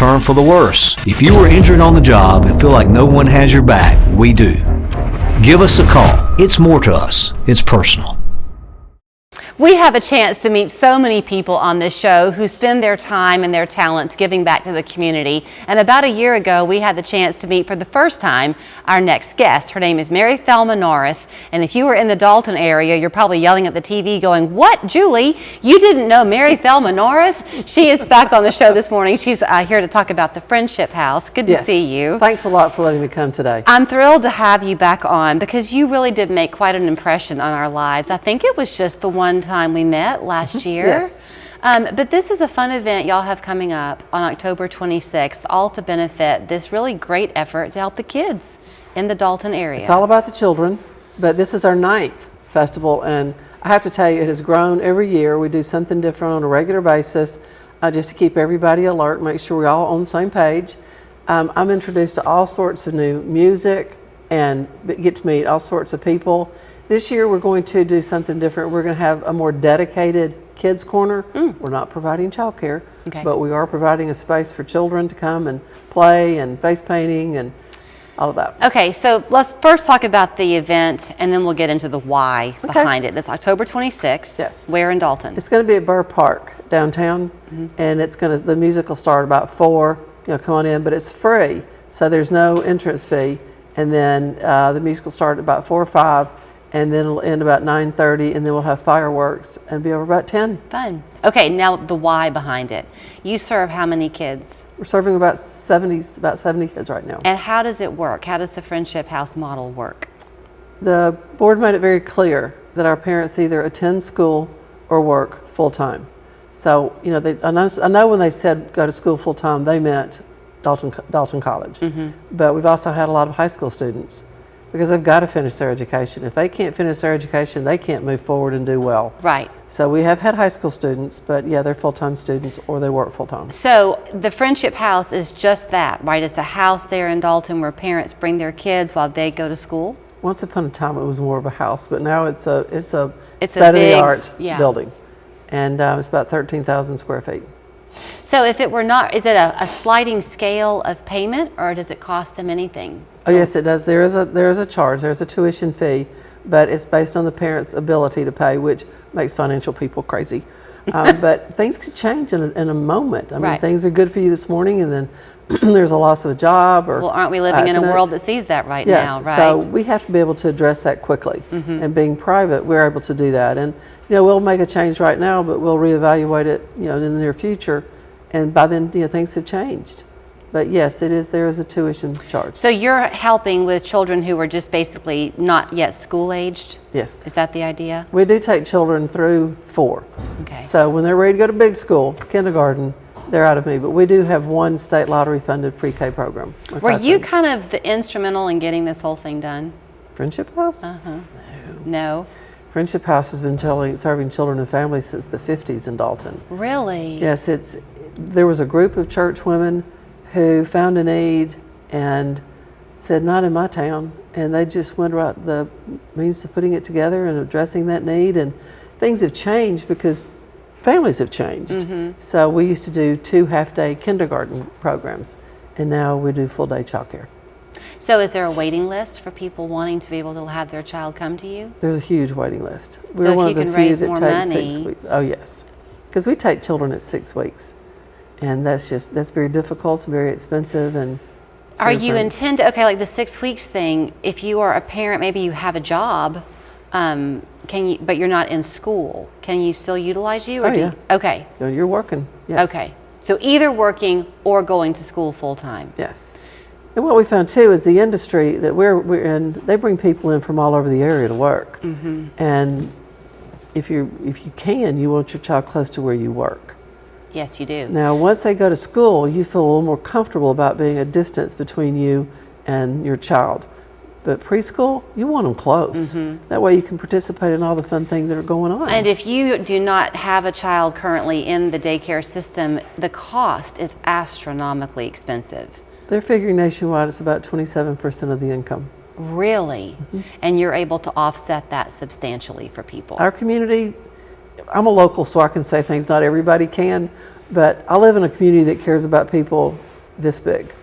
Turn for the worse. If you were injured on the job and feel like no one has your back, we do. Give us a call. It's more to us. It's personal. We have a chance to meet so many people on this show who spend their time and their talents giving back to the community. And about a year ago, we had the chance to meet for the first time our next guest. Her name is Mary Thelma Norris. And if you were in the Dalton area, you're probably yelling at the TV going, "What, Julie? You didn't know Mary Thelma Norris?" She is back on the show this morning. She's here to talk about the Friendship House. Good to see you. Thanks a lot for letting me come today. I'm thrilled to have you back on because you really did make quite an impression on our lives. I think it was just the one time we met last year. Yes. But this is a fun event y'all have coming up on October 26th, all to benefit this really great effort to help the kids in the Dalton area. It's all about the children, but this is our 9th festival, and I have to tell you, it has grown every year. We do something different on a regular basis just to keep everybody alert, make sure we're all on the same page. I'm introduced to all sorts of new music and get to meet all sorts of people. This year we're going to do something different. We're going to have a more dedicated kids corner. We're not providing childcare, but we are providing a space for children to come and play and face painting and all of that. Okay, so let's first talk about the event and then we'll get into the why behind it. It's October 26th. Yes. Where in Dalton? It's going to be at Burr Park downtown, and the music will start about 4. Come on in, but it's free, so there's no entrance fee. And then the music will start at about 4 or 5. And then it'll end about 9:30, and then we'll have fireworks and be over about 10. Fun. Okay, now the why behind it. You serve how many kids? We're serving about 70 kids right now. And how does it work? How does the Friendship House model work? The board made it very clear that our parents either attend school or work full-time. So, I know when they said go to school full-time, they meant Dalton College. But we've also had a lot of high school students, because they've got to finish their education. If they can't finish their education, they can't move forward and do well. Right. So we have had high school students, but yeah, they're full-time students or they work full-time. So the Friendship House is just that, right? It's a house there in Dalton where parents bring their kids while they go to school? Once upon a time it was more of a house, but now it's a state-of-the-art building. And it's about 13,000 square feet. So if it were not, is it a sliding scale of payment, or does it cost them anything? Oh yes, it does. There is a charge. There's a tuition fee, but it's based on the parents' ability to pay, which makes financial people crazy. But things could change in a moment. I mean, things are good for you this morning, and then there's a loss of a job or well, aren't we living in a world that sees that right now? Right. So we have to be able to address that quickly. And being private, we're able to do that. And we'll make a change right now, but we'll reevaluate it, in the near future. And by then, things have changed. But yes, there is a tuition charge. So you're helping with children who are just basically not yet school aged? Yes. Is that the idea? We do take children through 4. Okay. So when they're ready to go to big school, kindergarten, they're out of me. But we do have one state lottery funded pre-K program. Were you kind of the instrumental in getting this whole thing done? Friendship House? No. Friendship House has been serving children and families since the 50s in Dalton. Really? Yes, there was a group of church women who found a need and said, not in my town. And they just went about the means of putting it together and addressing that need. And things have changed because families have changed. So we used to do 2 half-day kindergarten programs, and now we do full-day childcare. So is there a waiting list for people wanting to be able to have their child come to you? There's a huge waiting list. We're one of the few that takes 6 weeks. Oh yes, because we take children at 6 weeks. And that's very difficult and very expensive. And are you like the 6 weeks thing, if you are a parent, maybe you have a job, but you're not in school, can you still utilize you? Or okay. You're working, yes. Okay, so either working or going to school full time. Yes. And what we found too is the industry that we're in, they bring people in from all over the area to work. And if you can, you want your child close to where you work. Yes, you do. Now, once they go to school, you feel a little more comfortable about being a distance between you and your child. But preschool, you want them close. That way you can participate in all the fun things that are going on. And if you do not have a child currently in the daycare system, the cost is astronomically expensive. They're figuring nationwide it's about 27% of the income. Really? And you're able to offset that substantially for people? Our community, I'm a local, so I can say things not everybody can, but I live in a community that cares about people this big.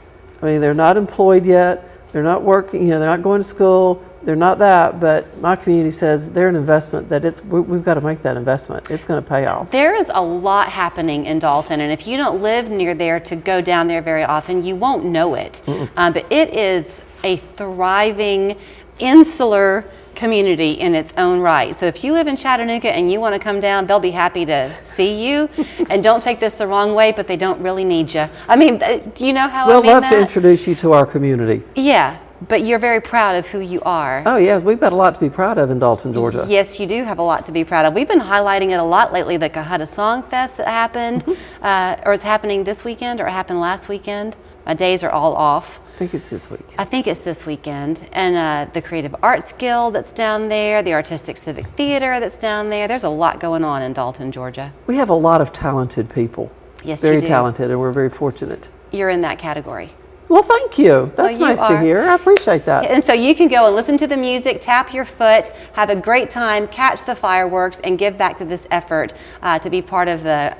I mean, they're not employed yet, they're not working, you know, they're not going to school, they're not that, but my community says they're an investment that we've got to make that investment. It's going to pay off. There is a lot happening in Dalton, and if you don't live near there to go down there very often, you won't know it. But it is a thriving, insular community in its own right. So if you live in Chattanooga and you want to come down, they'll be happy to see you. And don't take this the wrong way, but they don't really need you. I mean, do you know how I We'll mean love that? to introduce you to our community. Yeah, but you're very proud of who you are. Oh, yeah, we've got a lot to be proud of in Dalton, Georgia. Yes, you do have a lot to be proud of. We've been highlighting it a lot lately, the Cahutta Song Fest that happened, or is happening this weekend, or it happened last weekend. My days are all off. I think it's this weekend. I think it's this weekend. And the Creative Arts Guild that's down there, the Artistic Civic Theater that's down there. There's a lot going on in Dalton, Georgia. We have a lot of talented people. Yes, Very you do. talented, and we're very fortunate. You're in that category. Well, thank you. That's Well, you nice to are. hear. I appreciate that. And so you can go and listen to the music, tap your foot, have a great time, catch the fireworks, and give back to this effort to be part of the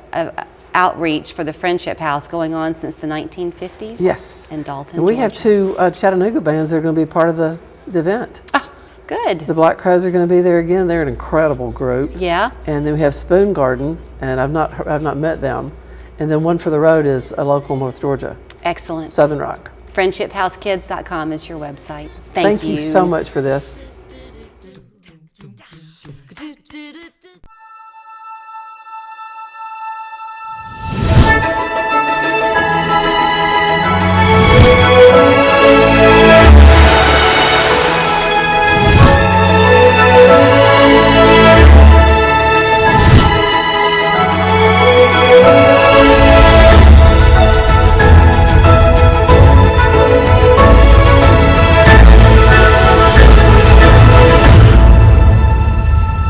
outreach for the Friendship House going on since the 1950s. Yes. In Dalton, And we have Georgia. 2 Chattanooga bands that are going to be part of the event. Oh, good. The Black Crows are going to be there again. They're an incredible group. Yeah. And then we have Spoon Garden, and I've not met them. And then One for the Road is a local North Georgia, Excellent. Southern Rock. FriendshipHouseKids.com is your website. Thank you so much for this.